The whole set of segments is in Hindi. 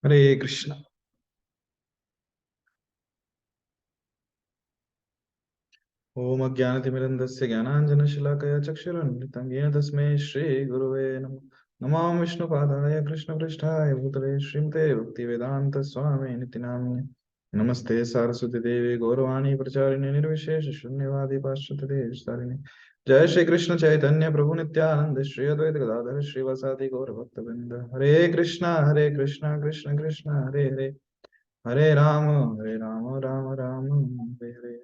हरे कृष्ण। ओम अज्ञानतिमिरन्धस्य ज्ञानाञ्जनशलाकया चक्षुरुन्मिलितं येन तस्मै श्रीगुरवे नमः। नमो विष्णुपादाय कृष्णपृष्ठाय भूतले श्रीमते भक्तिवेदान्तस्वामी निति नाम्ने। नमस्ते सारस्वती देवी गौरवाणी प्रचारिणे निर्विशेष शून्यवादी पाश्चात्य देशतारिणे। जय श्री कृष्ण चैतन्य प्रभु नित्यानंद श्री अद्वैत गदाधर श्रीवासादि गौर भक्तवृंद। हरे कृष्णा कृष्ण कृष्ण हरे हरे, हरे राम राम राम हरे हरे।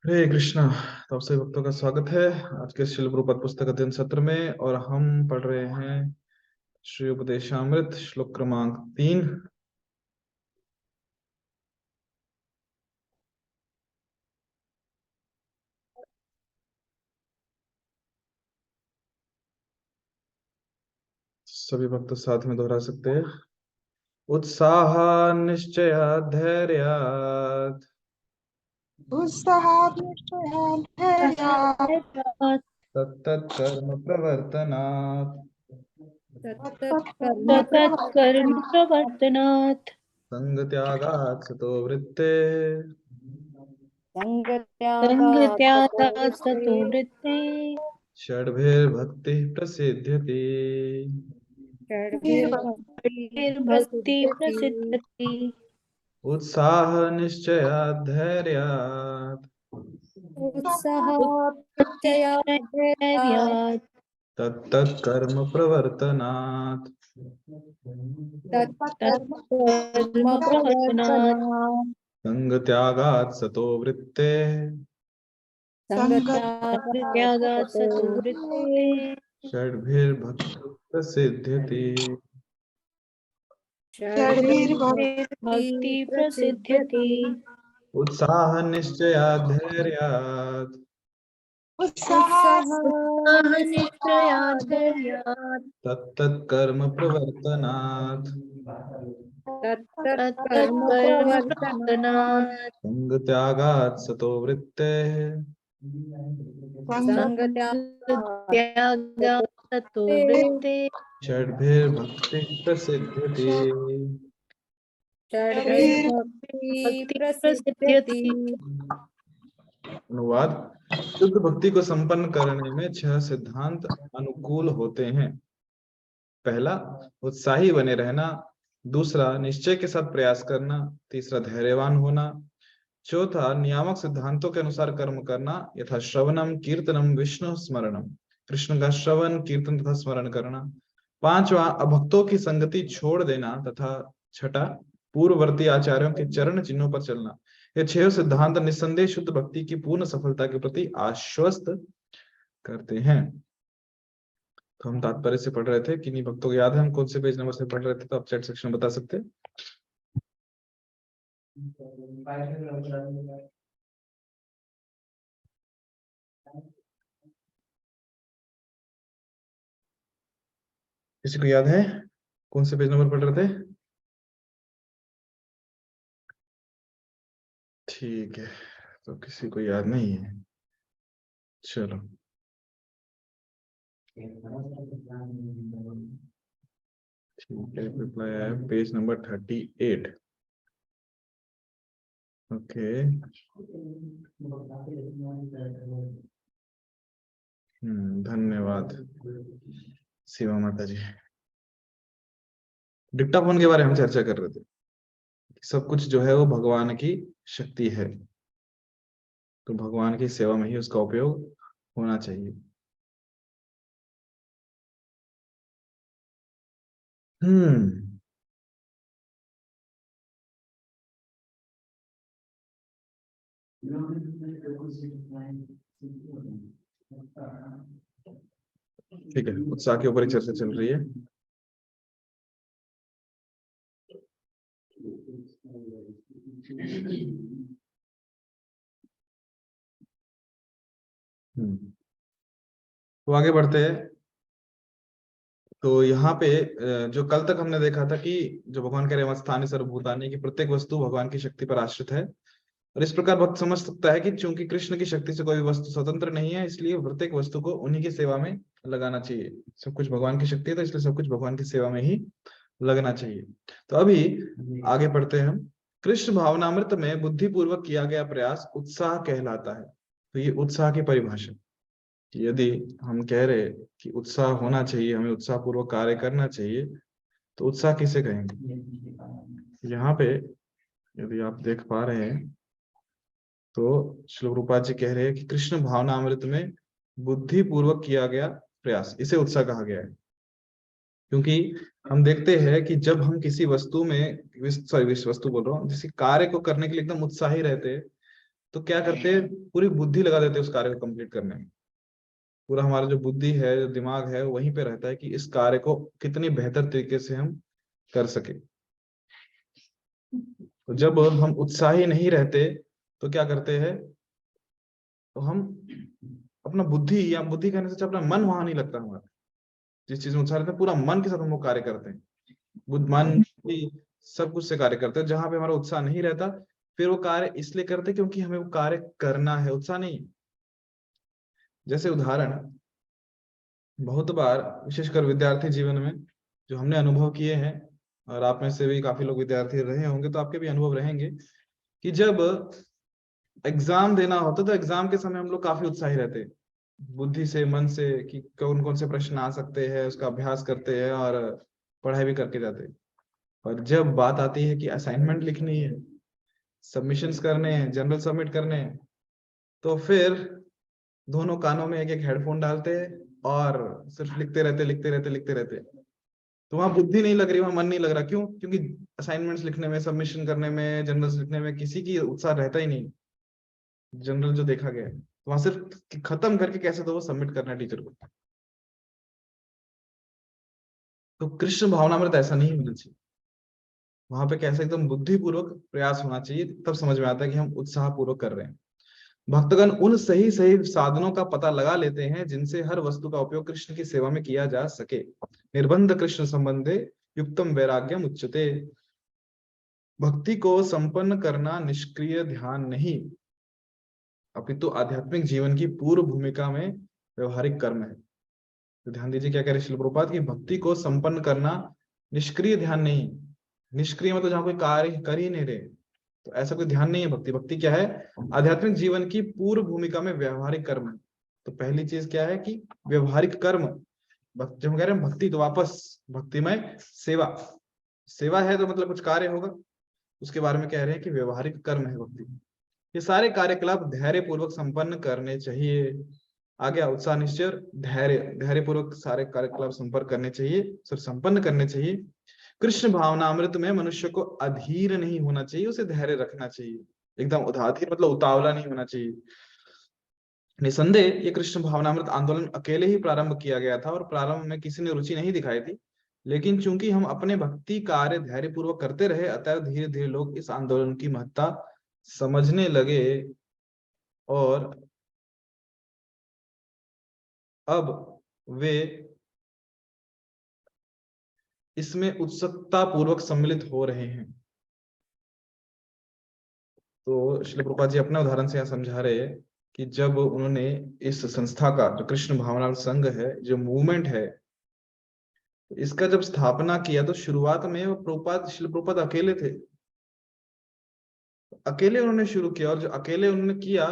हरे कृष्णा। तो आप सभी भक्तों का स्वागत है आज के श्रील प्रभुपाद पुस्तक अध्ययन सत्र में, और हम पढ़ रहे हैं श्री उपदेशामृत श्लोक क्रमांक 3। सभी भक्त साथ में दोहरा सकते हैं। उत्साह निश्चय धैर्यात् उत्साहात् निश्चयात् धैर्यात् तत्तत्कर्म प्रवर्तनात् तत्कर्म प्रवर्तनात् संगत्यागात् सतो वृत्ते संगत्यागात् सतो वृत्ते षड्भिर्भक्तिः प्रसिद्ध्यति। भक्ति प्रसिद्धति। उत्साह निश्चयात् धैर्यात् धैर्यात् तत्तत्कर्म प्रवर्तनात् तत्कर्म प्रवर्तनात् संगत्यागात् सतो वृत्तेः संगत्यागात् सतो वृत्ते षड्भिर्भक्ति प्रसिद्ध्यति। भक्ति प्रसिद्ध्यति। उत्साह निश्चयात् धैर्यात् निश्चयात् धैर्यात् तत्तत्कर्म प्रवर्तनात् तत्कर्म प्रवर्तनात् संगत्यागात् सतो वृत्तेः संगत्यागात् सतो वृत्ते षड्भिर्भक्ति प्रसिद्ध्यति। भक्ति प्रसिद्ध्यति। अनुवाद। शुद्ध भक्ति को संपन्न करने में 6 सिद्धांत अनुकूल होते हैं। पहला, उत्साही बने रहना। दूसरा, निश्चय के साथ प्रयास करना। तीसरा, धैर्यवान होना। चौथा, नियामक सिद्धांतों के अनुसार कर्म करना, यथा श्रवणम कीर्तनम विष्णु स्मरणम, कृष्ण का श्रवण कीर्तन तथा स्मरण करना। पांचवा, अभक्तों की संगति छोड़ देना। तथा छठा, पूर्ववर्ती आचार्यों के चरण चिन्हों पर चलना। ये 6 सिद्धांत निस्संदेह शुद्ध भक्ति की पूर्ण सफलता के प्रति आश्वस्त करते हैं। तो हम तात्पर्य से पढ़ रहे थे, किन्हीं भक्तों को याद है हम कौन से पेज नंबर से पढ़ रहे थे? तो आप चैट सेक्शन में बता सकते हैं। किसी को याद है कौन से पेज नंबर पढ़ रहे थे? ठीक है, तो किसी को याद नहीं है, चलो। ठीक है, रिप्लाई है पेज नंबर 38। ओके, धन्यवाद शिवा माता जी। डिक्टाफोन के बारे में हम चर्चा कर रहे थे। सब कुछ जो है वो भगवान की शक्ति है, तो भगवान की सेवा में ही उसका उपयोग होना चाहिए। ठीक है, उत्साह के ऊपर ही चर्चा चल रही है। तो आगे बढ़ते हैं। तो यहाँ पे जो कल तक हमने देखा था कि जो भगवान कह रहे हैं स्थानीय सर्वभूतानि की प्रत्येक वस्तु भगवान की शक्ति पर आश्रित है। और इस प्रकार भक्त समझ सकता है कि चूंकि कृष्ण की शक्ति से कोई भी वस्तु स्वतंत्र नहीं है, इसलिए प्रत्येक वस्तु को उन्हीं की सेवा में लगाना चाहिए। सब कुछ भगवान की शक्ति है, तो इसलिए सब कुछ भगवान की सेवा में ही लगना चाहिए। तो अभी आगे पढ़ते हैं हम। कृष्ण भावनामृत में बुद्धिपूर्वक किया गया प्रयास उत्साह कहलाता है। तो ये उत्साह की परिभाषा, कि यदि हम कह रहे कि उत्साह होना चाहिए, हमें उत्साह पूर्वक कार्य करना चाहिए, तो उत्साह किसे कहेंगे? यहाँ पे यदि आप देख पा रहे हैं तो श्रील प्रभुपाद जी कह रहे हैं कि कृष्ण भावनामृत में बुद्धि पूर्वक किया गया प्रयास, इसे उत्साह कहा गया है। क्योंकि हम देखते हैं कि जब हम किसी वस्तु में वस्तु बोल रहा हूँ, किसी कार्य को करने के लिए एकदम उत्साही रहते हैं, तो क्या करते हैं, पूरी बुद्धि लगा देते हैं उस कार्य को कंप्लीट करने में। पूरा हमारा जो बुद्धि है, जो दिमाग है, वहीं पे रहता है कि इस कार्य को कितनी बेहतर तरीके से हम कर सके। तो जब हम उत्साही नहीं रहते तो क्या करते हैं, तो हम अपना बुद्धि, या बुद्धि कहने से अपना मन वहां नहीं लगता हमारा। जिस चीज में उत्साह रहता है, पूरा मन के साथ हम वो कार्य करते हैं, बुद्ध मन सब कुछ से कार्य करते हैं। जहां पे हमारा उत्साह नहीं रहता, फिर वो कार्य इसलिए करते क्योंकि हमें वो कार्य करना है, उत्साह नहीं। जैसे उदाहरण, बहुत बार विशेषकर विद्यार्थी जीवन में जो हमने अनुभव किए हैं, और आप में से भी काफी लोग विद्यार्थी रहे होंगे, तो आपके भी अनुभव रहेंगे कि जब एग्जाम देना होता तो एग्जाम के समय हम लोग काफी उत्साही रहते हैं, बुद्धि से, मन से, कि कौन कौन से प्रश्न आ सकते हैं, उसका अभ्यास करते हैं और पढ़ाई भी करके जाते हैं। और जब बात आती है कि असाइनमेंट लिखनी है, सबमिशंस करने हैं, जनरल सबमिट करने हैं, तो फिर दोनों कानों में एक एक हेडफोन डालते हैं और सिर्फ लिखते रहते। तो वहां बुद्धि नहीं लग रही, वहां मन नहीं लग रहा। क्यों? क्योंकि असाइनमेंट्स लिखने में, सबमिशन करने में, जनरल्स लिखने में किसी की उत्साह रहता ही नहीं। जनरल जो देखा गया है, तो वहां सिर्फ खत्म करके कैसे तो वो सबमिट करना है टीचर को। तो कृष्ण भावनामृत ऐसा नहीं होना चाहिए। वहां पे कैसे एकदम बुद्धिपूर्वक प्रयास होना चाहिए, तब समझ में आता है कि हम उत्साह पूर्वक कर रहे हैं। भक्तगण उन सही सही साधनों का पता लगा लेते हैं जिनसे हर वस्तु का उपयोग कृष्ण की सेवा में किया जा सके। निर्बंध कृष्ण संबंधे युक्तम वैराग्यम उच्यते। भक्ति को संपन्न करना निष्क्रिय ध्यान नहीं, अपितु आध्यात्मिक जीवन की पूर्व भूमिका में व्यवहारिक कर्म है। तो ध्यान दीजिए क्या कह रहे श्रील प्रभुपाद, की भक्ति को संपन्न करना निष्क्रिय ध्यान नहीं। निष्क्रिय मतलब जहां कोई कार्य कर ही नहीं रहे, तो ऐसा कोई ध्यान नहीं है भक्ति। भक्ति क्या है? आध्यात्मिक जीवन की पूर्व भूमिका में व्यवहारिक कर्म है। तो पहली चीज क्या है कि व्यवहारिक कर्म। जब हम कह रहे हैं भक्ति, तो वापस भक्ति में सेवा, सेवा है तो मतलब कुछ कार्य होगा, उसके बारे में कह रहे हैं कि व्यवहारिक कर्म है भक्ति। ये सारे कार्यकलाप धैर्य पूर्वक संपन्न करने चाहिए। आ गया उत्साह, निश्चय, धैर्य पूर्वक सारे कार्यकलाप संपर्क करने चाहिए, सर संपन्न करने चाहिए। कृष्ण भावनामृत में मनुष्य को अधीर नहीं होना चाहिए, उसे धैर्य रखना चाहिए। एकदम अधीर मतलब उतावला नहीं होना चाहिए। निसंदेह ये कृष्ण भावनामृत आंदोलन अकेले ही प्रारंभ किया गया था, और प्रारंभ में किसी ने रुचि नहीं दिखाई थी। लेकिन चूंकि हम अपने भक्ति कार्य धैर्य पूर्वक करते रहे, अतः धीरे धीरे लोग इस आंदोलन की महत्ता समझने लगे, और अब वे इसमें उत्सुकता पूर्वक सम्मिलित हो रहे हैं। तो श्रील प्रभुपाद जी अपने उदाहरण से यहाँ समझा रहे हैं कि जब उन्होंने इस संस्था का, जो कृष्ण भावना संघ है, जो मूवमेंट है, इसका जब स्थापना किया, तो शुरुआत में वो प्रभुपाद, श्रील प्रभुपाद अकेले थे, अकेले उन्होंने शुरू किया। और जो अकेले उन्होंने किया,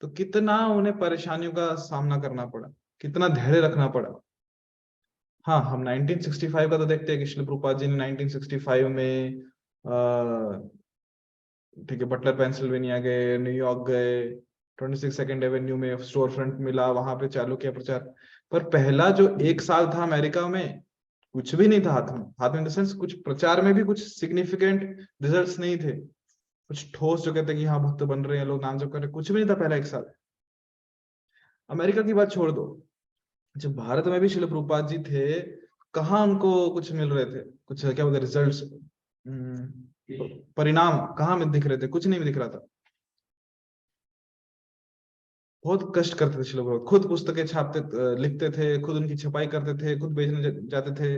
तो कितना उन्हें परेशानियों का सामना करना पड़ा, कितना धैर्य रखना पड़ा। हाँ, हम 1965 का तो देखते हैं कि श्रील प्रभुपाद जी ने 1965 में ठीक है, बटलर पेंसिल्वेनिया गए, न्यूयॉर्क गए, 26 सेकेंड एवेन्यू में स्टोर फ्रंट मिला, वहां पे चालू किया प्रचार। पर पहला जो एक साल था अमेरिका में, कुछ भी नहीं था हाथ में इन द सेंस, कुछ प्रचार में भी कुछ सिग्निफिकेंट रिजल्ट्स नहीं थे, कुछ ठोस जो कहते कि हाँ भक्त बन रहे हैं लोग, नाम जप कर रहे हैं, कुछ भी नहीं था पहला एक साल। अमेरिका की बात छोड़ दो, जब भारत में भी श्रील प्रभुपाद जी थे, कहाँ उनको कुछ मिल रहे थे, कुछ क्या बोलते रिजल्ट्स, परिणाम कहाँ में दिख रहे थे? कुछ नहीं दिख रहा था। बहुत कष्ट करते थे श्रील प्रभुपाद, खुद पुस्तकें छापते, लिखते थे, खुद उनकी छपाई करते थे, खुद बेचने जाते थे।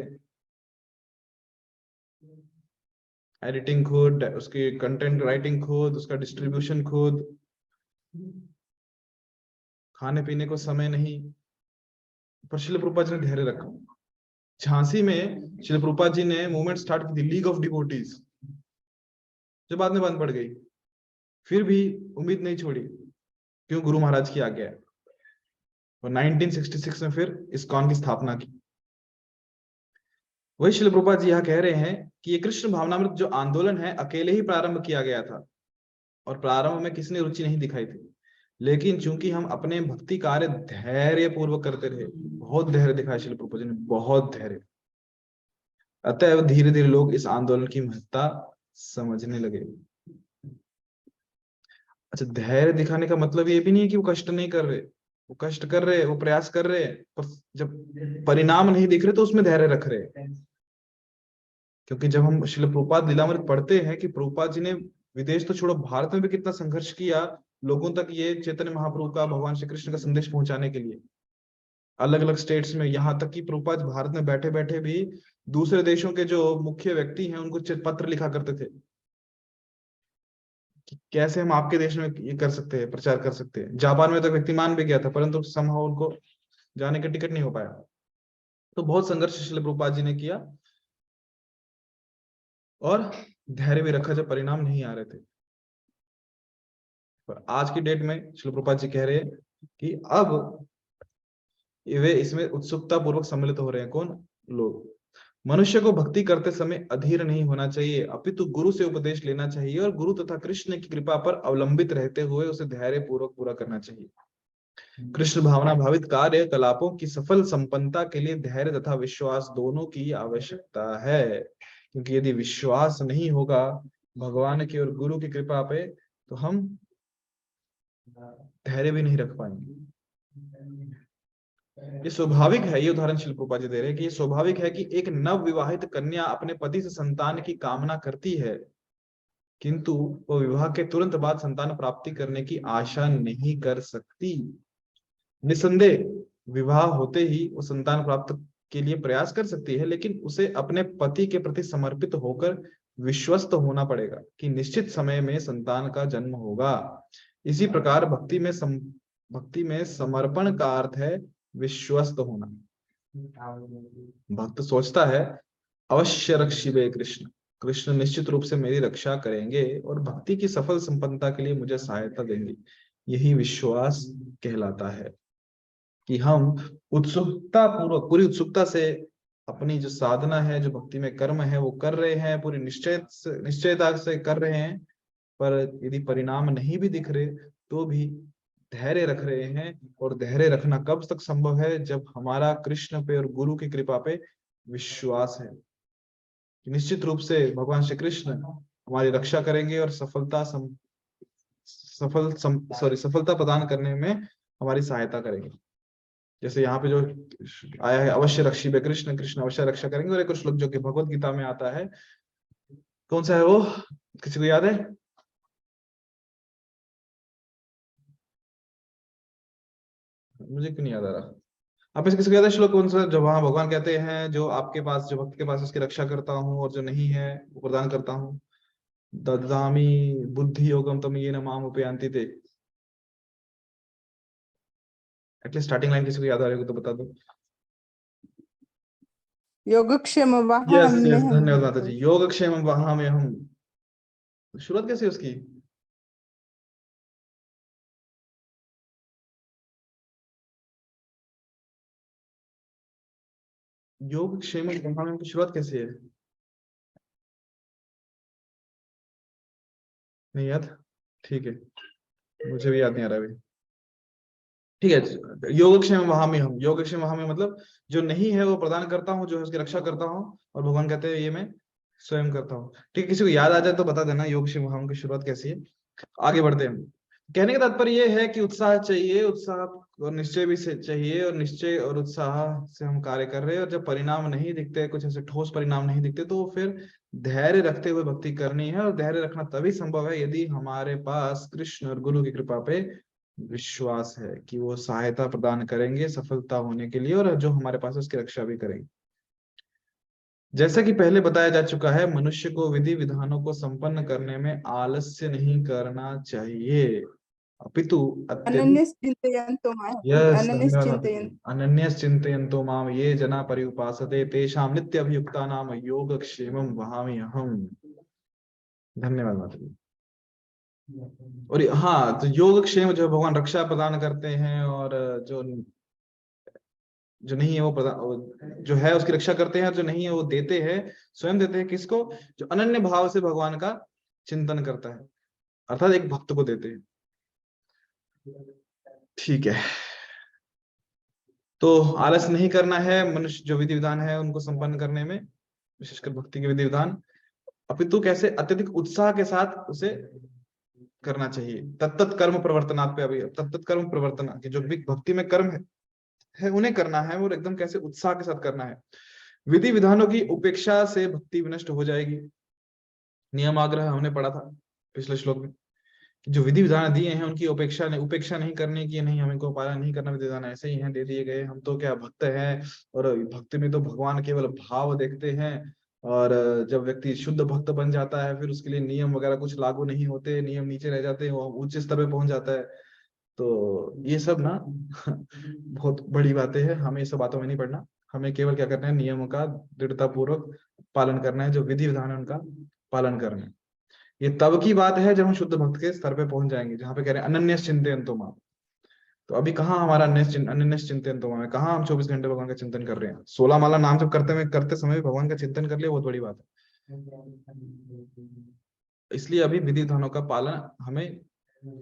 एडिटिंग खुद, उसकी कंटेंट राइटिंग खुद, उसका डिस्ट्रीब्यूशन खुद, खाने पीने को समय नहीं। पर शिल प्रभुपाद जी ने धैर्य रखा। झांसी में शिल प्रभुपाद जी ने मूवमेंट स्टार्ट की थी, लीग ऑफ डिवोटीज, जो बाद में बंद पड़ गई। फिर भी उम्मीद नहीं छोड़ी, क्यों? गुरु महाराज की आज्ञा है। और 1966 में फिर इस्कॉन की स्थापना की। वही शिल प्रभुपाद जी यहाँ कह रहे हैं कि ये कृष्ण भावनामृत जो आंदोलन है अकेले ही प्रारंभ किया गया था, और प्रारंभ में किसी ने रुचि नहीं दिखाई थी, लेकिन चूंकि हम अपने भक्ति कार्य धैर्य पूर्वक करते रहे, बहुत धैर्य दिखाया शिल प्रभुपाद जी ने, बहुत धैर्य, अतः धीरे धीरे लोग इस आंदोलन की महत्ता समझने लगे। अच्छा, धैर्य दिखाने का मतलब ये भी नहीं है कि वो कष्ट नहीं कर रहे, वो कष्ट कर रहे, वो प्रयास कर रहे, पर जब परिणाम नहीं दिख रहे तो उसमें धैर्य रख रहे। क्योंकि जब हम श्रील प्रभुपाद लीलामृत पढ़ते हैं कि प्रभुपाद जी ने विदेश तो छोड़ो, भारत में भी कितना संघर्ष किया लोगों तक ये चैतन्य महाप्रभु का, भगवान श्री कृष्ण का संदेश पहुंचाने के लिए, अलग अलग स्टेट्स में। यहाँ तक कि प्रभुपाद भारत में बैठे बैठे भी दूसरे देशों के जो मुख्य व्यक्ति हैं उनको पत्र लिखा करते थे कि कैसे हम आपके देश में ये कर सकते हैं, प्रचार कर सकते हैं। जापान में तो व्यक्ति मान भी गया था, परंतु समहाउ उनको जाने का टिकट नहीं हो पाया। तो बहुत संघर्ष श्रील प्रभुपाद जी ने किया, और धैर्य भी रखा जब परिणाम नहीं आ रहे थे। पर आज की डेट में श्रील प्रभुपाद जी कह रहे हैं कि अब वे इसमें उत्सुकता पूर्वक सम्मिलित हो रहे हैं। कौन लोग? मनुष्य को भक्ति करते समय अधीर नहीं होना चाहिए, अपितु गुरु से उपदेश लेना चाहिए, और गुरु तथा कृष्ण की कृपा पर अवलंबित रहते हुए उसे धैर्य पूर्वक पूरा करना चाहिए। कृष्ण भावना भावित कार्य कलापों की सफल संपन्नता के लिए धैर्य तथा विश्वास दोनों की आवश्यकता है, क्योंकि यदि विश्वास नहीं होगा भगवान की और गुरु की कृपा पे, तो हम धैर्य भी नहीं रख पाएंगे। ये स्वाभाविक है, ये उदाहरण शिल प्रभुपाद जी दे रहे हैं कि ये स्वाभाविक है कि एक नव विवाहित कन्या अपने पति से संतान की कामना करती है, किंतु वो विवाह के तुरंत बाद संतान प्राप्ति करने की आशा नहीं कर सकती। निसंदेह विवाह होते ही वो संतान प्राप्त के लिए प्रयास कर सकती है, लेकिन उसे अपने पति के प्रति समर्पित होकर विश्वस्त होना पड़ेगा कि निश्चित समय में संतान का जन्म होगा। इसी प्रकार भक्ति में समर्पण का अर्थ है विश्वस्त होना। भक्त सोचता है अवश्य रक्षिबे कृष्ण, कृष्ण निश्चित रूप से मेरी रक्षा करेंगे और भक्ति की सफल संपन्नता के लिए मुझे सहायता देंगे। यही विश्वास कहलाता है कि हम उत्सुकता पूर्वक, पूरी उत्सुकता से अपनी जो साधना है, जो भक्ति में कर्म है, वो कर रहे हैं, पूरी निश्चयता से कर रहे हैं। पर यदि परिणाम नहीं भी दिख रहे तो भी धैर्य रख रहे हैं। और धैर्य रखना कब तक संभव है? जब हमारा कृष्ण पे और गुरु की कृपा पे विश्वास है कि निश्चित रूप से भगवान श्री कृष्ण हमारी रक्षा करेंगे और सफलता प्रदान करने में हमारी सहायता करेंगे। जैसे यहाँ पे जो आया है अवश्य रक्षिबे कृष्ण, कृष्ण अवश्य रक्षा करेंगे। और एक श्लोक जो कि भगवत गीता में आता है, कौन सा है वो, किसी को याद है? मुझे क्यों नहीं याद आ रहा। आप इसके किसी को याद है श्लोक कौन सा, जो वहां भगवान कहते हैं जो आपके पास, जो भक्त के पास उसकी रक्षा करता हूँ और जो नहीं है वो प्रदान करता हूँ। ददामि बुद्धि योगम तम येन माम उपयान्ति ते। एटलीस्ट स्टार्टिंग लाइन किसी को याद आ रही हो तो बता दो। योगक्षेम यस वहाम्य यस, हम। धन्यवाद माता जी। योगक्षेम वहां में हम, शुरुआत कैसे है उसकी? योगक्षेम वहां में की शुरुआत कैसे है? नहीं याद? ठीक है, मुझे भी याद नहीं आ रहा अभी। ठीक है, योगक्षेम वहां में हम, योगक्षेम वहां में मतलब जो नहीं है वो प्रदान करता हूँ, जो है उसकी रक्षा करता हूँ। और भगवान कहते हैं ये मैं स्वयं करता हूँ। ठीक है, किसी को याद आ जाए तो बता देना योगक्षेम वहां की शुरुआत कैसी है। आगे बढ़ते हैं। कहने का तात्पर्य यह है कि उत्साह चाहिए, उत्साह और निश्चय भी चाहिए, और निश्चय और उत्साह से हम कार्य कर रहे हैं। और जब परिणाम नहीं दिखते, कुछ ऐसे ठोस परिणाम नहीं दिखते, तो फिर धैर्य रखते हुए भक्ति करनी है। और धैर्य रखना तभी संभव है यदि हमारे पास कृष्ण और गुरु की कृपा पे विश्वास है कि वो सहायता प्रदान करेंगे सफलता होने के लिए, और जो हमारे पास है उसकी रक्षा भी करेंगे। जैसा कि पहले बताया जा चुका है, मनुष्य को विधि विधानों को संपन्न करने में आलस्य नहीं करना चाहिए, अपितु अत्यधिक अनन्यश्चिन्तयन्तो मां यस धन्यवाद माताजी। अनन्यश्चिन्तयन् अनन्यस चिंतयन्तो माम ये जना पर्युपासते तेषां नित्य अभियुक्ता नाम योगक्षेमं वहामि अहम्। धन्यवाद माताजी। और हाँ, तो योगक्षेम जो भगवान रक्षा प्रदान करते हैं, और जो जो नहीं है वो जो है उसकी रक्षा करते हैं, जो नहीं है वो देते हैं, स्वयं देते हैं। किसको? जो अनन्य भाव से भगवान का चिंतन करता है, अर्थात एक भक्त को देते हैं। ठीक है, तो आलस नहीं करना है मनुष्य, जो विधि विधान है उनको संपन्न करने में, विशेषकर भक्ति के विधि विधान, अपितु कैसे? अत्यधिक उत्साह के साथ उसे करना चाहिए। तत्त कर्म प्रवर्तनात् पे, अभी तत्त कर्म प्रवर्तना की जो भी भक्ति में कर्म है उन्हें करना है, और एकदम कैसे उत्साह के साथ करना है। विधि विधानों की उपेक्षा से भक्ति विनष्ट हो जाएगी। नियम आग्रह हमने पढ़ा था पिछले श्लोक में, जो विधि विधान दिए हैं उनकी उपेक्षा नहीं करने की, नहीं हमें को पालन नहीं करना, विधि विधान ऐसे ही हैं, दे दिए गए। हम तो क्या भक्त हैं, और भक्ति में तो भगवान केवल भाव देखते हैं। और जब व्यक्ति शुद्ध भक्त बन जाता है, फिर उसके लिए नियम वगैरह कुछ लागू नहीं होते, नियम नीचे रह जाते हैं, वो उच्च स्तर पे पहुंच जाता है। तो ये सब ना बहुत बड़ी बातें हैं, हमें ये सब बातों में नहीं पड़ना। हमें केवल क्या करना है? नियमों का दृढ़ता पूर्वक पालन करना है, जो विधि विधान है उनका पालन करना है। ये तब की बात है जब हम शुद्ध भक्त के स्तर पे पहुंच जाएंगे, जहाँ पे कह रहे हैं अनन्यस चिंतयन्तो माम। तो अभी कहाँ हमारा अनन्यस चिंतयन्तो माम है? कहाँ हम 24 घंटे भगवान का चिंतन कर रहे हैं? 16 माला नाम जब करते समय भी भगवान का चिंतन कर लिया, बहुत बड़ी बात है। इसलिए अभी विधि विधानों का पालन हमें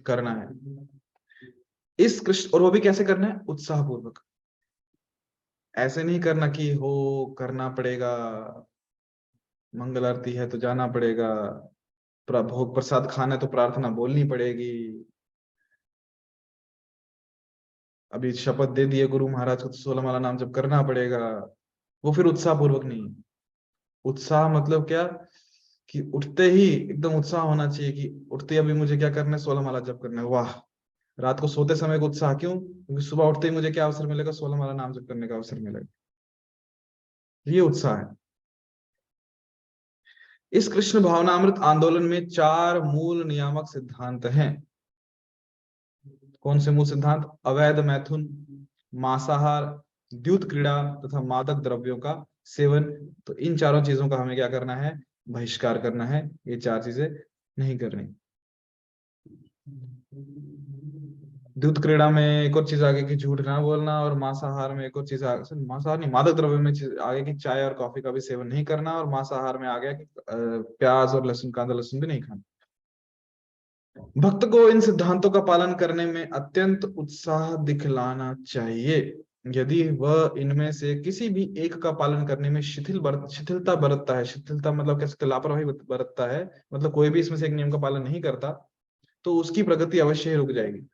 करना है। इस कृष्ण, और वो भी कैसे करना है? उत्साह पूर्वक। ऐसे नहीं करना कि हो करना पड़ेगा, मंगल आरती है तो जाना पड़ेगा, भोग प्रसाद खाना है तो प्रार्थना बोलनी पड़ेगी, अभी शपथ दे दिए गुरु महाराज को तो 16 माला नाम जप करना पड़ेगा। वो फिर उत्साह पूर्वक नहीं। उत्साह मतलब क्या? कि उठते ही एकदम उत्साह होना चाहिए, कि उठते ही अभी मुझे क्या करना है? 16 माला जप करना है। वाह! रात को सोते समय को उत्साह क्यों? क्योंकि सुबह उठते ही मुझे क्या अवसर मिलेगा? 16 माला नाम जप करने का अवसर मिलेगा। ये उत्साह है। इस कृष्ण भावनामृत आंदोलन में 4 मूल नियामक सिद्धांत हैं। कौन से मूल सिद्धांत? अवैध मैथुन, मांसाहार, द्यूत क्रीड़ा तथा मादक द्रव्यों का सेवन। तो इन चारों चीजों का हमें क्या करना है? बहिष्कार करना है। ये 4 चीजें नहीं करनी। द्यूत क्रीड़ा में एक और चीज आगे की झूठ ना बोलना, और मांसाहार में एक और चीज मांसाहार नहीं, मादक द्रव्य में आगे की चाय और कॉफी का भी सेवन नहीं करना, और मांसाहार में आ गया कि प्याज और लहसुन, कांदा लहसुन भी नहीं खाना। भक्त को इन सिद्धांतों का पालन करने में अत्यंत उत्साह दिखलाना चाहिए। यदि वह इनमें से किसी भी एक का पालन करने में शिथिलता बरतता है, शिथिलता मतलब कह सकते लापरवाही बरतता है, मतलब कोई भी इसमें से एक नियम का पालन नहीं करता, तो उसकी प्रगति अवश्य ही रुक जाएगी।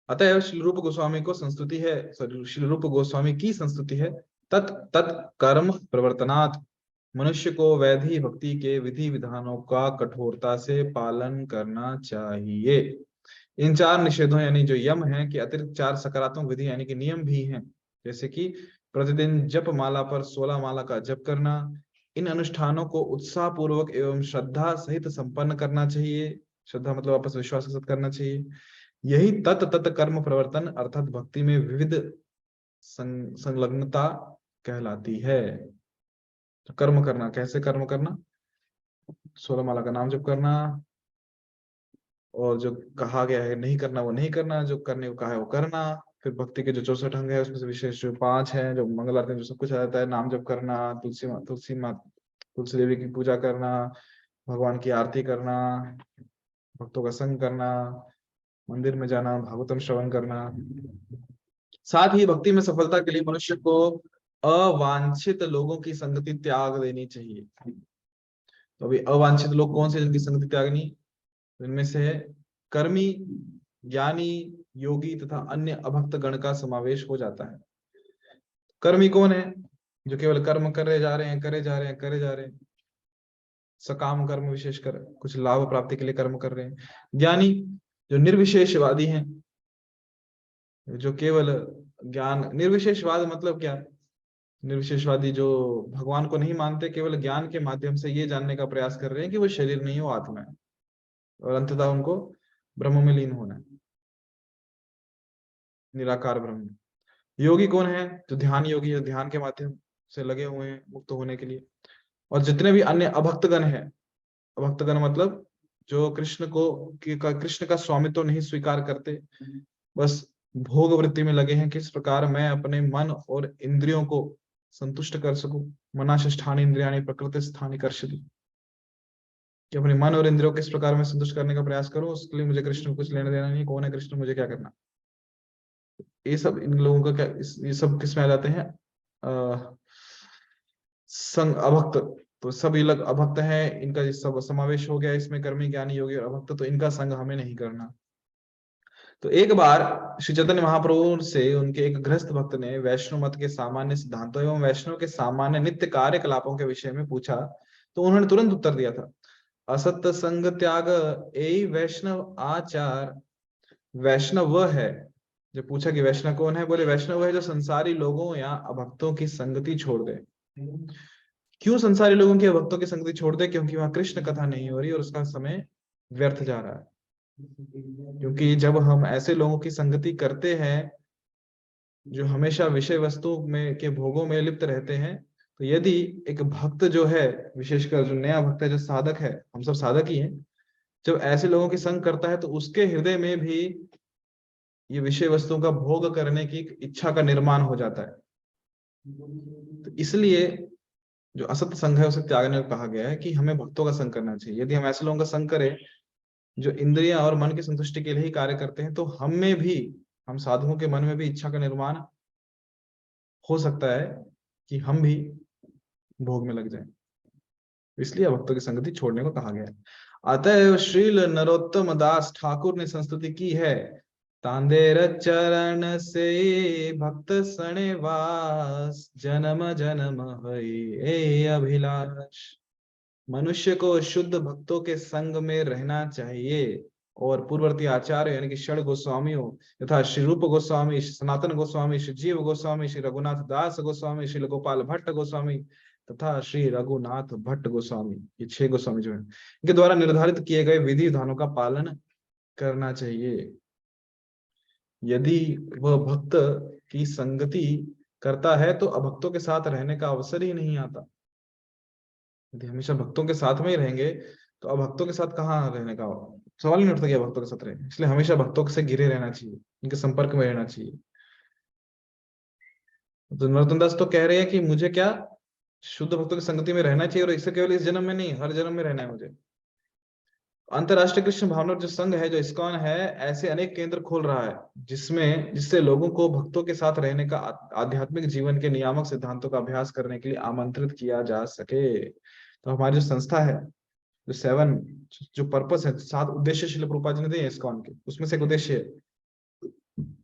अतः श्री रूप गोस्वामी को संस्तुति है, श्री रूप गोस्वामी की संस्तुति है, तत् तत् कर्म प्रवर्तनात्, मनुष्य को वैधि भक्ति के विधि विधानों का कठोरता से पालन करना चाहिए। इन 4 निषेधों यानी जो यम है कि अतिरिक्त 4 सकारात्मक विधि यानी कि नियम भी हैं, जैसे कि प्रतिदिन जप माला पर 16 माला का जप करना। इन अनुष्ठानों को उत्साह पूर्वक एवं श्रद्धा सहित संपन्न करना चाहिए। श्रद्धा मतलब आपस विश्वास के साथ करना चाहिए। यही तत् कर्म प्रवर्तन अर्थात भक्ति में विविध संलग्नता कहलाती है। तो कर्म करना, कैसे कर्म करना? 16 माला का नाम जप करना, और जो कहा गया है नहीं करना वो नहीं करना, जो करने को कहा है वो करना। फिर भक्ति के जो 64 अंग है उसमें से विशेष जो 5 हैं, जो मंगल आरती में जो सब कुछ आ जाता है, नाम जप करना, तुलसी देवी की पूजा करना, भगवान की आरती करना, भक्तों का संग करना, मंदिर में जाना, भागवतम श्रवण करना। साथ ही भक्ति में सफलता के लिए मनुष्य को अवांछित लोगों की संगति त्याग देनी चाहिए। तो अभी अवांछित लोग कौन से, जिनकी संगति त्यागनी? इनमें से है कर्मी, ज्ञानी, योगी तथा अन्य अभक्त गण का समावेश हो जाता है। कर्मी कौन है? जो केवल कर्म करे जा रहे हैं, सकाम कर्म, विशेषकर कुछ लाभ प्राप्ति के लिए कर्म कर रहे हैं। ज्ञानी जो निर्विशेषवादी हैं, जो केवल ज्ञान, निर्विशेषवाद मतलब क्या? निर्विशेषवादी जो भगवान को नहीं मानते, केवल ज्ञान के माध्यम से ये जानने का प्रयास कर रहे हैं कि वो शरीर नहीं, वो आत्मा है, और अंततः उनको ब्रह्म में लीन होना है, निराकार ब्रह्म। योगी कौन है? जो ध्यान योगी है, ध्यान के माध्यम से लगे हुए हैं मुक्त होने के लिए। और जितने भी अन्य अभक्तगण हैं, अभक्तगण मतलब जो कृष्ण का स्वामित्व नहीं स्वीकार करते, बस भोग वृत्ति में लगे हैं, किस प्रकार मैं अपने मन और इंद्रियों को संतुष्ट कर सकूं। मनाष्ठानि इंद्रियाणि प्रकृति स्थानि कर्षति, कि अपने मन और इंद्रियों को किस प्रकार मैं संतुष्ट करने का प्रयास करूं, उसके लिए मुझे कृष्ण को कुछ लेना देना नहीं, कौन है कृष्ण, मुझे क्या करना। ये सब इन लोगों का क्या, ये सब किस में आ जाते हैं? संग अभक्त। तो सभी लोग अभक्त हैं, इनका सब समावेश हो गया इसमें, कर्मी ज्ञानी योगी और अभक्त, तो इनका संग हमें नहीं करना। तो एक बार श्री चैतन्य महाप्रभु से उनके एक गृहस्थ भक्त ने वैष्णव मत के सामान्य सिद्धांतों एवं वैष्णव के सामान्य नित्य कार्यकलापों के विषय में पूछा, तो उन्होंने तुरंत उत्तर दिया था, असत्य संग त्याग ए वैष्णव आचार। वैष्णव वह है, जब पूछा कि वैष्णव कौन है, बोले वैष्णव है जो संसारी लोगों या अभक्तों की संगति छोड़ दे। क्यों संसारी लोगों की अभक्तों की संगति छोड़ दे? क्योंकि वहां कृष्ण कथा नहीं हो रही और उसका समय व्यर्थ जा रहा है। क्योंकि जब हम ऐसे लोगों की संगति करते हैं जो हमेशा विषय वस्तु में के भोगों में लिप्त रहते हैं, तो यदि एक भक्त जो है, विशेषकर जो नया भक्त है, जो साधक है, हम सब साधक ही हैं, जब ऐसे लोगों की संग करता है तो उसके हृदय में भी ये विषय वस्तुओं का भोग करने की इच्छा का निर्माण हो जाता है। तो इसलिए जो असत्य संग है उसे त्यागने को कहा गया है कि हमें भक्तों का संग करना चाहिए। यदि हम ऐसे लोगों का संग करें जो इंद्रियां और मन की संतुष्टि के लिए ही कार्य करते हैं, तो हम साधुओं के मन में भी इच्छा का निर्माण हो सकता है कि हम भी भोग में लग जाएं। इसलिए भक्तों की संगति छोड़ने को कहा गया है। अतएव श्रील नरोत्तम दास ठाकुर ने संस्तुति की है, तांदेर चरण से भक्त सणे वास, जन्म जन्म है अभिलाष। मनुष्य को शुद्ध भक्तों के संग में रहना चाहिए, और पूर्ववर्ती आचार्य यानी कि षड गोस्वामियों तथा श्री रूप गोस्वामी, श्री सनातन गोस्वामी, श्री जीव गोस्वामी, श्री रघुनाथ दास गोस्वामी, श्री गोपाल भट्ट गोस्वामी तथा श्री रघुनाथ भट्ट गोस्वामी, ये 6 गोस्वामी जो है, इनके द्वारा निर्धारित किए गए विधि विधानों का पालन करना चाहिए। यदि वह भक्त की संगति करता है तो अभक्तों के साथ रहने का अवसर ही नहीं आता। यदि हमेशा भक्तों के साथ में ही रहेंगे तो अभक्तों के साथ कहाँ रहने का सवाल ही नहीं उठता कि भक्तों के साथ रहेंगे। इसलिए हमेशा भक्तों से घिरे रहना चाहिए, उनके संपर्क में रहना चाहिए। तो नरोत्तम दास तो कह रहे हैं कि मुझे क्या, शुद्ध भक्तों की संगति में रहना चाहिए, और इससे केवल इस जन्म में नहीं, हर जन्म में रहना है मुझे। अंतरराष्ट्रीय कृष्ण भावना जो संघ है, जो इस्कॉन है, ऐसे अनेक केंद्र खोल रहा है जिससे लोगों को भक्तों के साथ रहने का, आध्यात्मिक जीवन के नियामक सिद्धांतों का अभ्यास करने के लिए आमंत्रित किया जा सके। तो हमारी जो संस्था है, जो 7 जो पर्पस है, 7 उद्देश्य श्रील प्रभुपाद जी ने दिए इस्कॉन के, उसमें से एक उद्देश्य है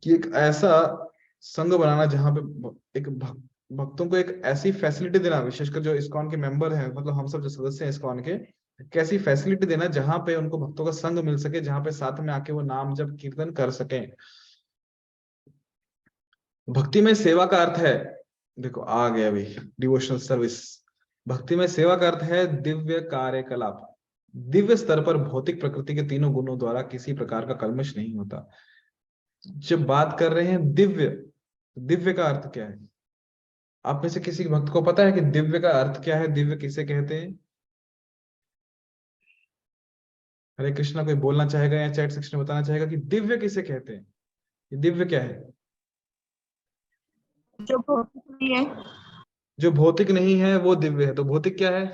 कि एक ऐसा संघ बनाना जहां पे एक भक्तों को एक ऐसी फैसिलिटी देना, विशेषकर जो इस्कॉन के मेंबर हैं, मतलब हम सब जो सदस्य हैं इस्कॉन के, कैसी फैसिलिटी देना जहां पे उनको भक्तों का संग मिल सके, जहां पे साथ में आके वो नाम जप कीर्तन कर सकें। भक्ति में सेवा का अर्थ है, देखो आ गया अभी, डिवोशनल सर्विस। भक्ति में सेवा का अर्थ है दिव्य कार्यकलाप। दिव्य स्तर पर भौतिक प्रकृति के तीनों गुणों द्वारा किसी प्रकार का कल्मश नहीं होता। जब बात कर रहे हैं दिव्य, दिव्य का अर्थ क्या है? आप में से किसी भक्त को पता है कि दिव्य का अर्थ क्या है? दिव्य किसे कहते हैं? हरे कृष्णा कोई बोलना चाहेगा या चैट सेक्शन में बताना चाहेगा कि दिव्य किसे कहते हैं? ये दिव्य क्या है? जो भौतिक नहीं है, जो भौतिक नहीं है वो दिव्य है। तो भौतिक क्या है?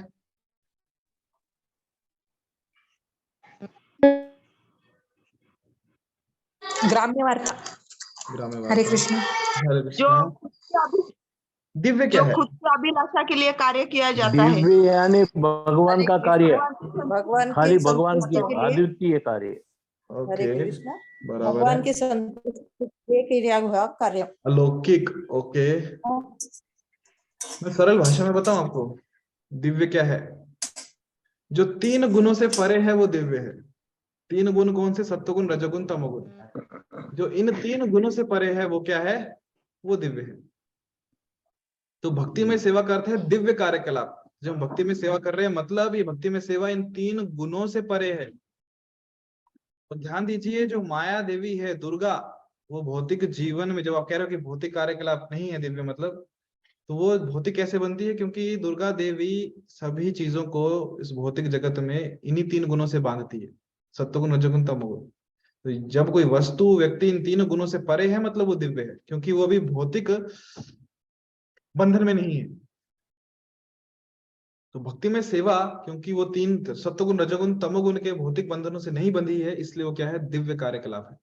ग्राम्य वार्ता। ग्राम्य हरे वार्ता। कृष्ण। हरे जो कृष्णा। खुद की दिव्य क्या है? खुद की अभिलाषा के लिए कार्य किया जाता है। दिव्य यानी भगवान का कार्य, भगवान खाली की भगवान की संतुष्टि के लिए। अद्वितीय कार्य। ओके, हरे कृष्ण। बराबर भगवान है। की संतुष्टि के लिए किया हुआ कार्य। अलौकिक। ओके, मैं सरल भाषा में बताऊं आपको, दिव्य क्या है? जो 3 गुणों से परे है वो दिव्य है। 3 गुण कौन से? सत्वगुण, रजोगुण, तमोगुण। जो इन 3 गुणों से परे है वो क्या है? वो दिव्य है। तो भक्ति में सेवा का अर्थ है दिव्य कार्यकलाप। जब भक्ति में सेवा कर रहे हैं मतलब ये भक्ति में सेवा इन 3 गुणों से परे है। तो ध्यान दीजिए, जो माया देवी है दुर्गा, वो भौतिक जीवन में, जब आप कह रहे हो कि भौतिक कार्यकलाप नहीं है दिव्य मतलब, तो वो भौतिक कैसे बनती है? क्योंकि दुर्गा देवी सभी चीजों को इस भौतिक जगत में इन्हीं 3 गुणों से बांधती है, सत्वगुण रजोगुण तमोगुण। तो जब कोई वस्तु व्यक्ति इन 3 गुणों से परे है मतलब वो दिव्य है, क्योंकि वो भी भौतिक बंधन में नहीं है। तो भक्ति में सेवा, क्योंकि वो 3 सत्वगुण रजोगुण तमोगुण के भौतिक बंधनों से नहीं बंधी है, इसलिए वो क्या है? दिव्य कार्यकलाप है।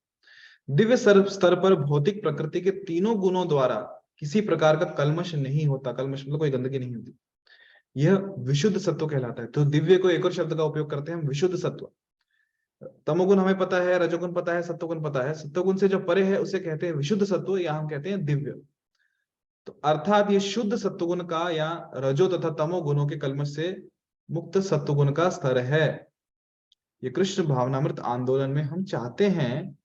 दिव्य स्तर पर भौतिक प्रकृति के तीनों गुणों द्वारा किसी प्रकार का कल्मश नहीं होता। कल्मश मतलब कोई गंदगी नहीं होती। यह विशुद्ध सत्व कहलाता है। तो दिव्य को एक और शब्द का उपयोग करते हैं, विशुद्ध सत्व। तमोगुण हमें पता है, रजोगुण पता है, सत्वगुण पता है। सत्वगुण से जो परे है उसे कहते हैं विशुद्ध सत्व, या हम कहते हैं दिव्य। तो अर्थात ये शुद्ध सत्वगुण का या रजो तथा तमो गुणों के कल्मश से मुक्त सत्वगुण का स्तर है। ये कृष्ण भावनामृत आंदोलन में हम चाहते हैं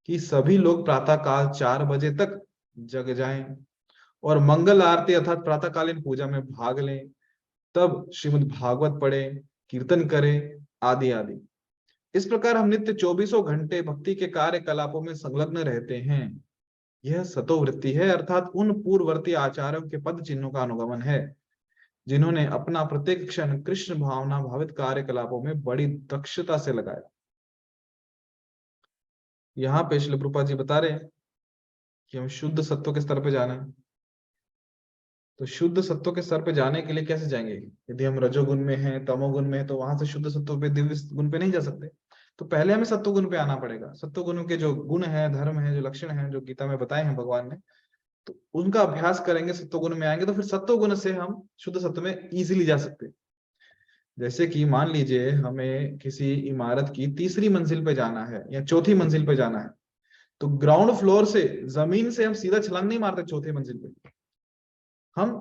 कि सभी लोग प्रातः काल 4 बजे तक जग जाएं और मंगल आरती अर्थात प्रातःकालीन पूजा में भाग लें, तब श्रीमद् भागवत पढ़ें, कीर्तन करें, आदि आदि। इस प्रकार हम नित्य 24 घंटे भक्ति के कार्यकलापों में संलग्न रहते हैं। यह सतोवृत्ति है, अर्थात उन पूर्ववर्ती आचार्यों के पद चिन्हों का अनुगमन है जिन्होंने अपना प्रत्येक क्षण कृष्ण भावना भावित कार्यकलापों में बड़ी दक्षता से लगाया। यहाँ पे श्रील प्रभुपाद जी बता रहे हैं कि हम शुद्ध सत्व के स्तर पे जाना है। तो शुद्ध सत्व के स्तर पे जाने के लिए कैसे जाएंगे? यदि हम रजोगुण में हैं, तमोगुण में, तो वहां से शुद्ध सत्व पे, दिव्य गुण पे नहीं जा सकते। तो पहले हमें सत्व गुण पे आना पड़ेगा। सत्व गुण के जो गुण है, धर्म है, जो लक्षण है, जो गीता में बताए हैं भगवान ने, तो उनका अभ्यास करेंगे, सत्व गुण में आएंगे, तो फिर सत्व गुण से हम शुद्ध सत्व में इजीली जा सकते हैं। जैसे कि मान लीजिए हमें किसी इमारत की 3री मंजिल पे जाना है या 4थी मंजिल पे जाना है, तो ग्राउंड फ्लोर से, जमीन से हम सीधा छलांग नहीं मारते 4थी मंजिल पे। हम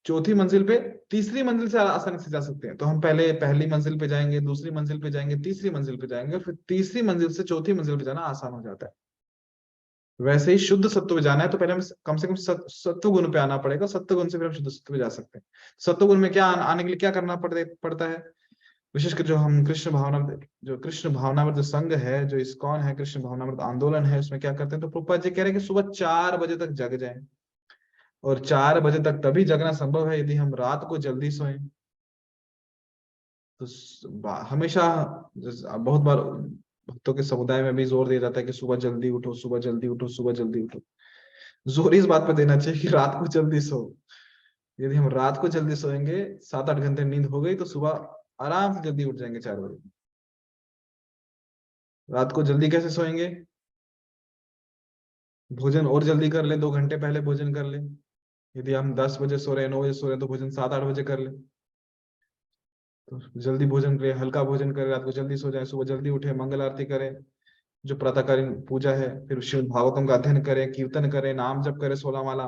4थी मंजिल पे 3री मंजिल से आसानी से जा सकते हैं। तो हम पहले पहली मंजिल पे जाएंगे, 2री मंजिल पे जाएंगे, 3री मंजिल पे जाएंगे, फिर 3री मंजिल से 4थी मंजिल पे जाना आसान हो जाता है। वैसे ही शुद्ध सत्व पे जाना है तो पहले हमें कम से कम सत्व गुण पे आना पड़ेगा। सत्व गुण से फिर हम शुद्ध सत्व पे जा सकते हैं। सत्व गुण में क्या आने के लिए क्या करना पड़ता है? विशेषकर जो हम कृष्ण भावनामृत जो संघ है, जो इस्कॉन है, कृष्ण भावनामृत आंदोलन है, उसमें क्या करते हैं? तो प्रभुपाद जी कह रहे हैं कि सुबह 4 बजे तक जग जाएं। और 4 बजे तक तभी जगना संभव है यदि हम रात को जल्दी सोएं। तो हमेशा बहुत बार भक्तों के समुदाय में भी जोर दिया जाता है कि सुबह जल्दी उठो, सुबह जल्दी उठो, सुबह जल्दी उठो। जोर इस बात पर देना चाहिए कि रात को जल्दी सो। यदि हम रात को जल्दी सोएंगे, 7-8 घंटे नींद हो गई, तो सुबह आराम से जल्दी उठ जाएंगे 4 बजे। रात को जल्दी कैसे सोएंगे? भोजन और जल्दी कर ले, 2 घंटे पहले भोजन कर ले। यदि हम 10 बजे सो रहे हैं, 9 बजे सो रहे हैं, तो भोजन 7-8 बजे कर ले। तो जल्दी भोजन करें, हल्का भोजन करें, रात को जल्दी सो जाए, सुबह जल्दी उठे, मंगल आरती करें, जो प्रातःकालीन पूजा है, फिर श्रीमद् भागवतम का अध्ययन करें, कीर्तन करें, नाम जप करें 16 माला।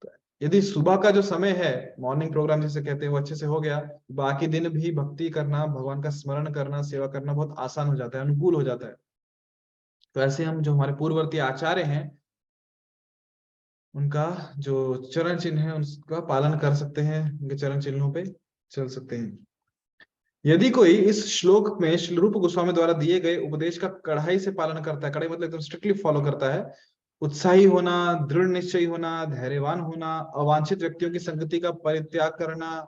तो यदि सुबह का जो समय है, मॉर्निंग प्रोग्राम जिसे कहते हैं, वो अच्छे से हो गया, बाकी दिन भी भक्ति करना, भगवान का स्मरण करना, सेवा करना बहुत आसान हो जाता है, अनुकूल हो जाता है। तो ऐसे हम जो हमारे पूर्ववर्ती आचार्य हैं, उनका जो चरण चिन्ह है उसका पालन कर सकते हैं, उनके चरण चिन्हों पे चल सकते हैं। यदि कोई इस श्लोक में श्री रूप गोस्वामी द्वारा दिए गए उपदेश का कड़ाई से पालन करता है, कड़ाई मतलब एकदम स्ट्रिक्टली फॉलो करता है, उत्साही होना, दृढ़ निश्चयी होना, धैर्यवान होना, अवांछित व्यक्तियों की संगति का परित्याग करना,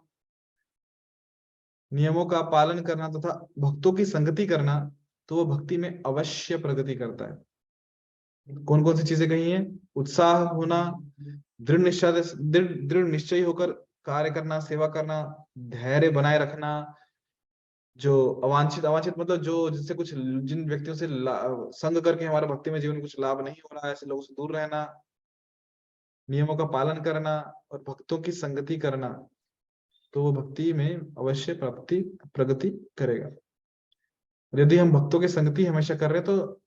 नियमों का पालन करना तथा भक्तों की संगति करना, तो वो भक्ति में अवश्य प्रगति करता है। कौन कौन सी चीजें कही हैं? उत्साह होना, दृढ़ निश्चयी होकर कार्य करना, सेवा करना, धैर्य बनाए रखना, जो अवांछित मतलब जो जिससे कुछ, जिन व्यक्तियों से संग करके हमारे भक्ति में जीवन में कुछ लाभ नहीं हो रहा है, ऐसे लोगों से दूर रहना, नियमों का पालन करना और भक्तों की संगति करना, तो वो भक्ति में अवश्य प्रगति करेगा। यदि हम भक्तों की संगति हमेशा कर रहे हैं तो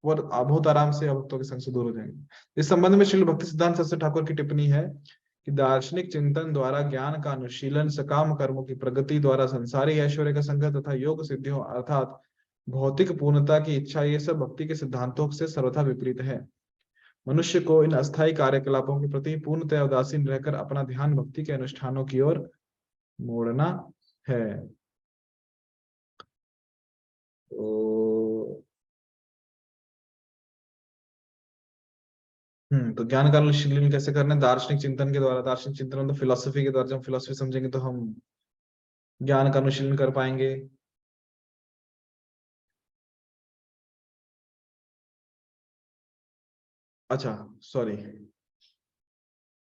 वो बहुत आराम से भक्तों के संग से दूर हो जाएंगे। इस संबंध में श्रील भक्ति सिद्धांत सरस्वती ठाकुर की टिप्पणी है कि दार्शनिक चिंतन द्वारा ज्ञान का अनुशीलन, सकाम कर्मों की प्रगति द्वारा संसारी ऐश्वर्य का संग्रह तथा योग सिद्धियों अर्थात भौतिक पूर्णता की इच्छा, ये सब भक्ति के सिद्धांतों से सर्वथा विपरीत है। मनुष्य को इन अस्थायी कार्यकलापों के प्रति पूर्णतः उदासीन रहकर अपना ध्यान भक्ति के अनुष्ठानों की ओर मोड़ना है। तो ज्ञान का अनुशीलन कैसे करना है? दार्शनिक चिंतन के द्वारा। दार्शनिक चिंतन मतलब फिलोसफी के द्वारा। जब हम फिलोसफी समझेंगे तो हम ज्ञान का अनुशीलन कर पाएंगे। अच्छा सॉरी,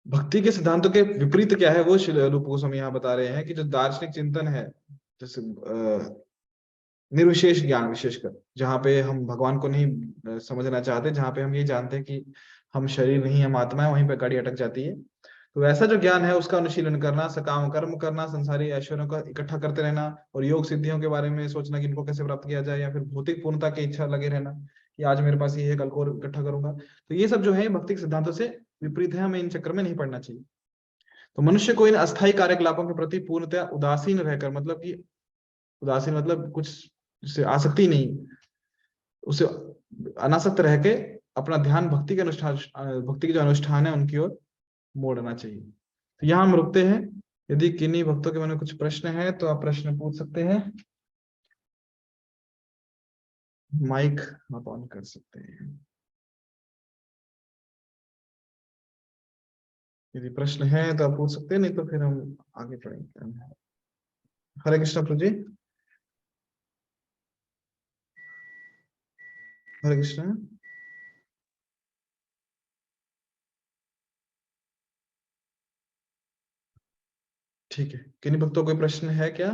भक्ति के सिद्धांतों के विपरीत क्या है वो रूप गोस्वामी यहाँ बता रहे हैं कि जो दार्शनिक चिंतन है, जैसे निर्विशेष ज्ञान, विशेषकर जहाँ पे हम भगवान को नहीं समझना चाहते, जहाँ पे हम ये जानते हैं कि हम शरीर नहीं, हम आत्मा है, वहीं पे गाड़ी अटक जाती है। तो ऐसा जो ज्ञान है उसका अनुशीलन करना, सकाम कर्म करना, संसारी ऐश्वर्यों का इकट्ठा करते रहना और योग सिद्धियों के बारे में सोचना कि इनको कैसे प्राप्त किया जाए, या फिर भौतिक पूर्णता की इच्छा लगे रहना कि आज मेरे पास ये है, कल को इकट्ठा करूंगा। तो ये सब जो है भौतिक सिद्धांतों से विपरीत है, हमें इन चक्कर में नहीं पड़ना चाहिए। तो मनुष्य को इन अस्थायी कार्यकलापों के प्रति पूर्णतः उदासीन रहकर, मतलब कि उदासीन मतलब कुछ से आसक्ति नहीं, उसे अनासक्त रह के अपना ध्यान भक्ति के अनुष्ठान, भक्ति के जो अनुष्ठान है उनकी ओर मोड़ना चाहिए। तो यहाँ हम रुकते हैं। यदि किन्हीं भक्तों के मन में कुछ प्रश्न है तो आप प्रश्न पूछ सकते हैं। माइक आप ऑन कर सकते हैं यदि प्रश्न है तो आप पूछ सकते हैं, नहीं तो फिर हम आगे पढ़ेंगे। हरे कृष्णा प्रभु जी। हरे कृष्णा। ठीक है, किन्हीं भक्तों कोई प्रश्न है क्या?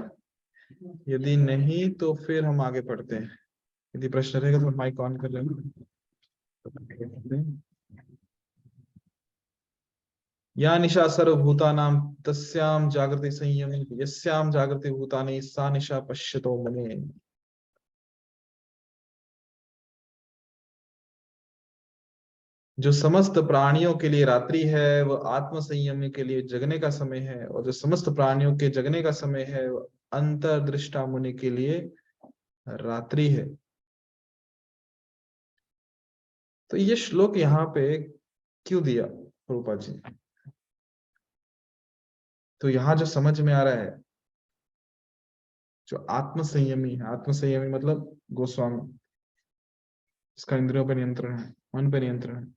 यदि नहीं तो फिर हम आगे पढ़ते हैं। यदि प्रश्न रहेगा तो माइक ऑन कर लेना। या निशा सर्वभूतानां तस्यां जागृति संयमी यस्यां जागृति भूतानि सा निशा पश्यतो मुने। जो समस्त प्राणियों के लिए रात्रि है वह आत्म संयमी के लिए जगने का समय है, और जो समस्त प्राणियों के जगने का समय है वह अंतर्दृष्टा मुनि के लिए रात्रि है। तो ये श्लोक यहाँ पे क्यों दिया प्रभुपाद जी? तो यहाँ जो समझ में आ रहा है, जो आत्म संयमी है, आत्म संयमी मतलब गोस्वामी, इसका इंद्रियों पर नियंत्रण है, मन पर नियंत्रण है।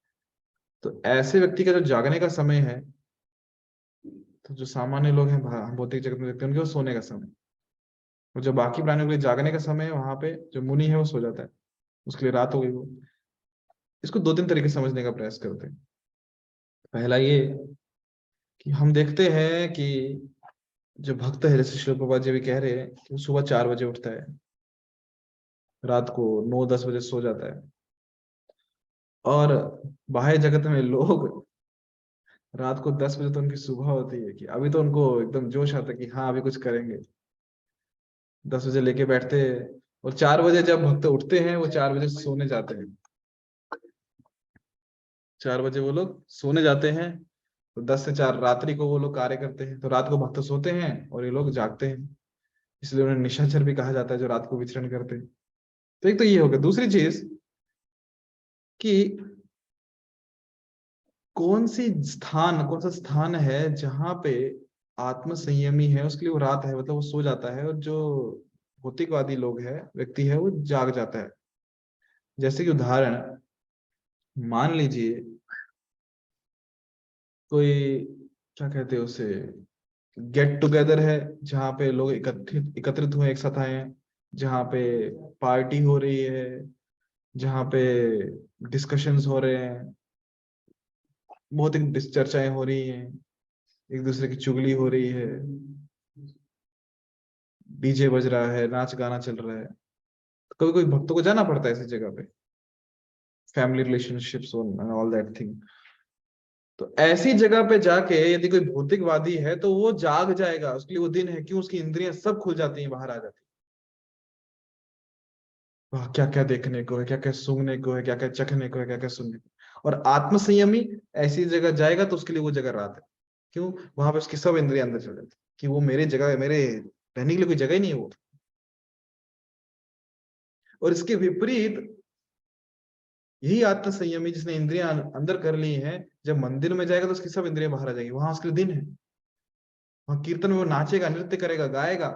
तो ऐसे व्यक्ति का जो जागने का समय है, तो जो सामान्य लोग हैं भौतिक जगत में देखते हैं उनके वो सोने का समय, और जो बाकी प्राणियों के लिए जागने का समय है, वहां पे जो मुनि है वो सो जाता है, उसके लिए रात हो गई वो। इसको दो तीन तरीके से समझने का प्रयास करते हैं। पहला ये कि हम देखते हैं कि जो भक्त है, जैसे श्रील प्रभुपाद जी भी कह रहे हैं कि वो सुबह 4 बजे उठता है, रात को 9-10 बजे सो जाता है, और बाह्य जगत में लोग रात को 10 बजे तो उनकी सुबह होती है कि अभी तो उनको एकदम जोश आता है कि हाँ अभी कुछ करेंगे। 10 बजे लेके बैठते हैं, और 4 बजे जब भक्त उठते हैं वो 4 बजे सोने जाते हैं। 4 बजे वो लोग सोने जाते हैं, तो 10 से 4 रात्रि को वो लोग कार्य करते हैं। तो रात को भक्त सोते हैं और ये लोग जागते हैं, इसलिए उन्हें निशाचर भी कहा जाता है, जो रात को विचरण करते हैं। तो एक तो ये हो गया। दूसरी चीज कि कौन सा स्थान है जहां पे आत्म संयमी है उसके लिए वो रात है, मतलब वो सो जाता है, और जो भौतिकवादी लोग है, व्यक्ति है, वो जाग जाता है। जैसे कि उदाहरण मान लीजिए कोई, क्या कहते हैं उसे, गेट टुगेदर है, जहाँ पे लोग एकत्रित हुए, एक साथ आए हैं, जहाँ पे पार्टी हो रही है, जहाँ पे डिस्कशंस हो रहे हैं, बहुत ही चर्चाएं हो रही हैं, एक दूसरे की चुगली हो रही है, डीजे बज रहा है, नाच गाना चल रहा है। तो कभी कोई भक्तों को जाना पड़ता है ऐसी जगह पे, family relationships and all that thing. तो ऐसी जगह पे जाके यदि कोई भौतिकवादी है तो वो जाग जाएगा, उसके लिए वो दिन है, क्यों? उसकी इंद्रियां सब खुल जाती हैं, बाहर आ जाती है। वाह, क्या क्या देखने को है, क्या क्या सूंघने को है, क्या क्या चखने को है, क्या क्या सुनने को। और आत्म संयमी ऐसी जगह जाएगा तो उसके लिए वो जगह रात है। क्यों? वहां पे उसकी सब इंद्रियां अंदर चल जाती कि वो मेरे जगह है, मेरे रहने के लिए कोई जगह ही नहीं है वो। और इसके विपरीत यही आत्म संयमी जिसने इंद्रियां अंदर कर ली हैं, जब मंदिर में जाएगा तो उसकी सब इंद्रियां बाहर आ जाएगी। वहां उसके लिए दिन है, वहां कीर्तन में वो नाचेगा, नृत्य करेगा, गाएगा,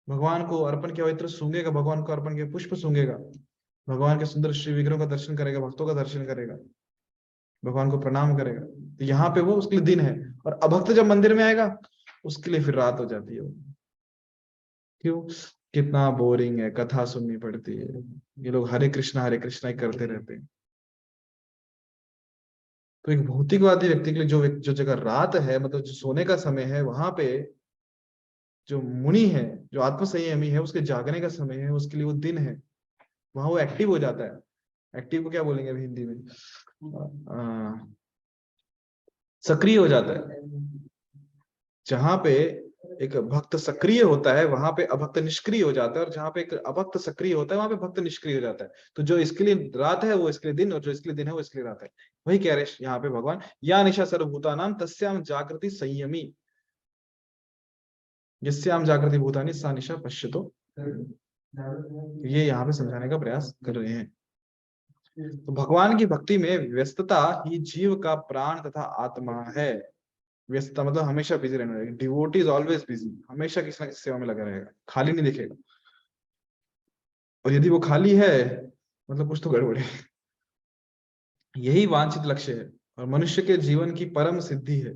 भगवान को अर्पण किया इत्र सूंघेगा, भगवान को अर्पण किया पुष्प सूंघेगा, भगवान के सुंदर श्री विग्रहों का दर्शन करेगा, भक्तों का दर्शन करेगा, भगवान को प्रणाम करेगा। तो यहाँ पे वो उसके लिए दिन है। और अभक्त जब मंदिर में आएगा उसके लिए फिर रात हो जाती है। क्यों? कितना बोरिंग है, कथा सुननी पड़ती है, ये लोग हरे कृष्णा ही करते रहते हैं। तो एक भौतिकवादी व्यक्ति के लिए जो जगह रात है, मतलब जो सोने का समय है, वहां पे जो मुनि है, जो आत्म संयमी है, उसके जागने का समय है, उसके लिए वो दिन है। वहां वो एक्टिव हो जाता है। एक्टिव को क्या बोलेंगे अभी हिंदी में? सक्रिय हो जाता है। जहां पे एक भक्त सक्रिय होता है वहां पे अभक्त निष्क्रिय हो जाता है, और जहां पे एक अभक्त सक्रिय होता है वहां पे भक्त निष्क्रिय हो जाता है। तो जो इसके लिए रात है वो इसके लिए दिन, और जो इसके लिए दिन है वो इसके लिए रात है। वही कह रहे यहाँ पे भगवान, या निशा सर्वभूतानां तस्याम जागृति संयमी, यस्याम जागृति भूतानि सा निशा पश्यतो। ये यहाँ पे समझाने का प्रयास कर रहे हैं। तो भगवान की भक्ति में व्यस्तता ही जीव का प्राण तथा आत्मा है। व्यस्तता मतलब हमेशा बिजी रहना। डिवोटी इज ऑलवेज बिजी, हमेशा किसी ना किसी सेवा में लगा रहेगा, खाली नहीं दिखेगा। और यदि वो खाली है मतलब कुछ तो गड़बड़ है। यही वांछित लक्ष्य है और मनुष्य के जीवन की परम सिद्धि है।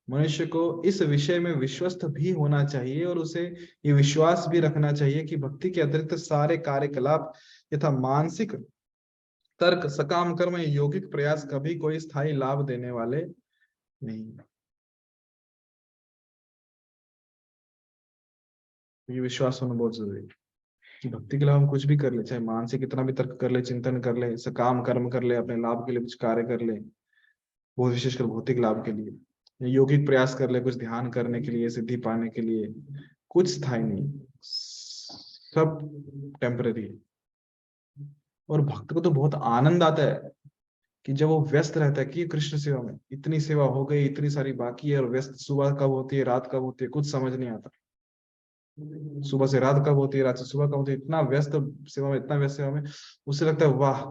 मनुष्य को इस विषय में विश्वस्त भी होना चाहिए और उसे ये विश्वास भी रखना चाहिए कि भक्ति के अतिरिक्त सारे कार्यकलाप यथा मानसिक तर्क, सकाम कर्म, यौगिक प्रयास कभी कोई स्थायी लाभ देने वाले नहीं। ये विश्वास होना बहुत जरूरी है कि भक्ति के लिए हम कुछ भी कर ले, चाहे मानसिक कितना भी तर्क कर ले, चिंतन कर ले, सकाम कर्म कर ले, अपने लाभ के लिए कुछ कार्य कर ले, बहुत विशेषकर भौतिक लाभ के लिए, यौगिक प्रयास कर ले, कुछ ध्यान करने के लिए, सिद्धि पाने के लिए, कुछ स्थायी नहीं, सब टेम्पररी है। और भक्त को तो बहुत आनंद आता है कि जब वो व्यस्त रहता है कि कृष्ण सेवा में, इतनी सेवा हो गई, इतनी सारी बाकी है, और व्यस्त सुबह कब होती है, रात कब होती है, कुछ समझ नहीं आता। सुबह से रात कब होती है, रात से सुबह कब होती है, इतना व्यस्त सेवा में, इतना व्यस्त सेवा में, उससे लगता है वाह,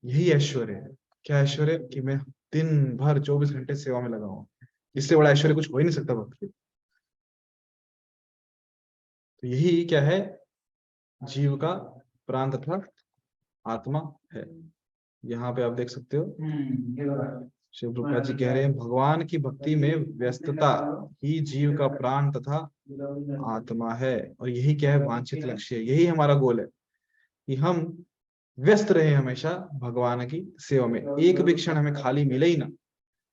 यही ऐश्वर्य है। क्या ऐश्वर्य? कि मैं दिन भर 24 घंटे सेवा में लगा हूं। इससे बड़ा ऐश्वर्य कुछ हो ही नहीं सकता भक्त के। तो यही क्या है? जीव का प्राण तथा आत्मा है। यहाँ पे आप देख सकते हो शिव प्रभुपाद जी कह रहे हैं, भगवान की भक्ति में व्यस्तता ही जीव का प्राण तथा आत्मा है। और यही क्या है? वांछित लक्ष्य है। यही हमारा गोल है कि हम व्यस्त रहे हमेशा भगवान की सेवा में, एक भी क्षण हमें खाली मिले ही ना।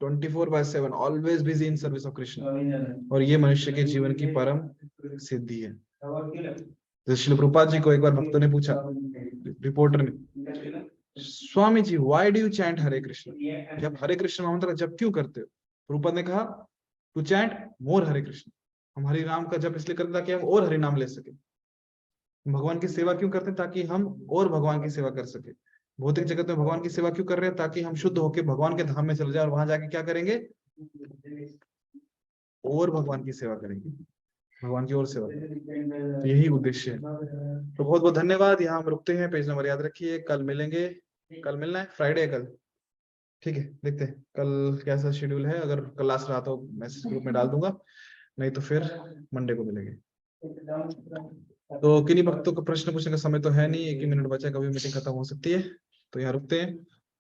24/7 always busy in service of Krishna. और ये मनुष्य के जीवन की परम सिद्धि है। तो श्रील प्रभुपाद जी को एक बार भक्तों ने पूछा, रिपोर्टर ने, Swami ji why do you chant हरे कृष्ण? जब हरे कृष्ण मंत्र जब क्यों करते हो? प्रभुपाद ने कहा, टू चैंट मोर हरे कृष्ण। हम हरि नाम का जप इसलिए करते ताकि हम और हरि नाम ले सके। भगवान की सेवा क्यों करते हैं? ताकि हम और भगवान की सेवा कर सके। भौतिक जगत में भगवान की सेवा क्यों कर रहे हैं? ताकि हम शुद्ध होकर भगवान के धाम में चले जाए और वहां जाके क्या करेंगे? और भगवान की सेवा करेंगे, भगवान की और सेवा करेंगे। तो यही उद्देश्य है। तो बहुत बहुत धन्यवाद। यहाँ हम रुकते हैं। पेज नंबर याद रखिए। कल मिलेंगे। कल मिलना है, फ्राइडे है कल। ठीक है, देखते हैं कल कैसा शेड्यूल है। अगर कल लास्ट रहा तो मैसेज ग्रुप में डाल दूंगा, नहीं तो फिर मंडे को मिलेंगे। तो किन्हीं भक्तों को प्रश्न पूछने का समय तो है नहीं, 1 ही मिनट बचा, कभी मीटिंग खत्म हो सकती है। तो यहाँ रुकते हैं।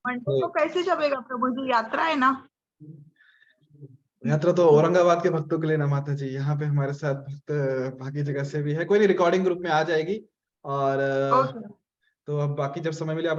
मंडे को कैसे चलेगा प्रभु जी? यात्रा है ना? यात्रा तो औरंगाबाद के भक्तों के लिए ना माता जी, यहाँ पे हमारे साथ भक्त बाकी जगह से भी है। कोई नहीं, रिकॉर्डिंग ग्रुप में आ जाएगी। और तो अब बाकी जब समय मिले आप